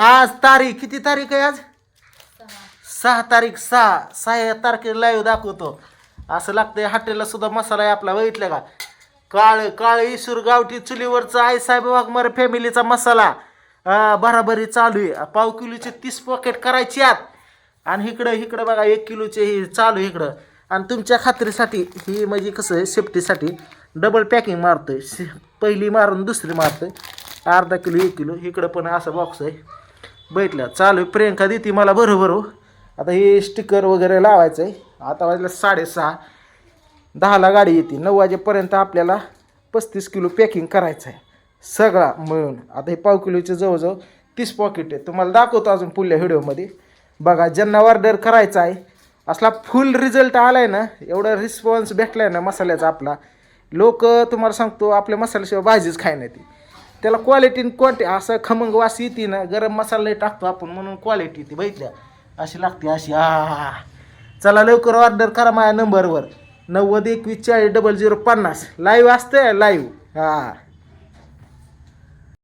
आज तारीख किती तारीख आहे आज? 6 तारीख. 6 तारखेला लाईव्ह दाखवतो. असं लागतंय हॉटेलला सुद्धा मसाला आहे आपला. बघितलं का? काळ ईश्वर गावठी चुलीवरचा आई साहेब वाघमारे फॅमिलीचा मसाला बराबरी चालू आहे. पाव किलोचे 30 पॉकेट करायची आत. आणि इकडं बघा 1 किलोचे ही चालू इकडं. आणि तुमच्या खात्रीसाठी ही म्हणजे कसं आहे सेफ्टीसाठी डबल पॅकिंग मारतोय. पहिली मारून दुसरी मारतोय. अर्धा किलो 1 किलो इकडं पण असं बॉक्स आहे. बैठलं चालू आहे. प्रियंका देते मला बरोबर हो. आता हे स्टिकर वगैरे लावायचं आहे. आता वाजलं 6:30. 10ला गाडी येते. 9 वाजेपर्यंत आपल्याला 35 किलो पॅकिंग करायचं आहे सगळा मिळून. आता हे पाव किलोचे जवळजवळ 30 पॉकेट आहे. तुम्हाला दाखवतो अजून पुढल्या व्हिडिओमध्ये. बघा ज्यांना ऑर्डर करायचा आहे असला फुल रिझल्ट आला आहे ना, एवढा रिस्पॉन्स भेटला आहे ना मसाल्याचा आपला. लोक तुम्हाला सांगतो आपल्या मसाल्याशिवाय भाजीच खाय नाही ती. त्याला क्वालिटी क्वांटिटी असं खमंग वास येते ना. गरम मसाला टाकतो आपण म्हणून क्वालिटी ती बघितल्या अशी लागते अशी. चला लवकर ऑर्डर करा माझ्या नंबरवर 90 21 40 0050. लाईव्ह असते लाईव्ह.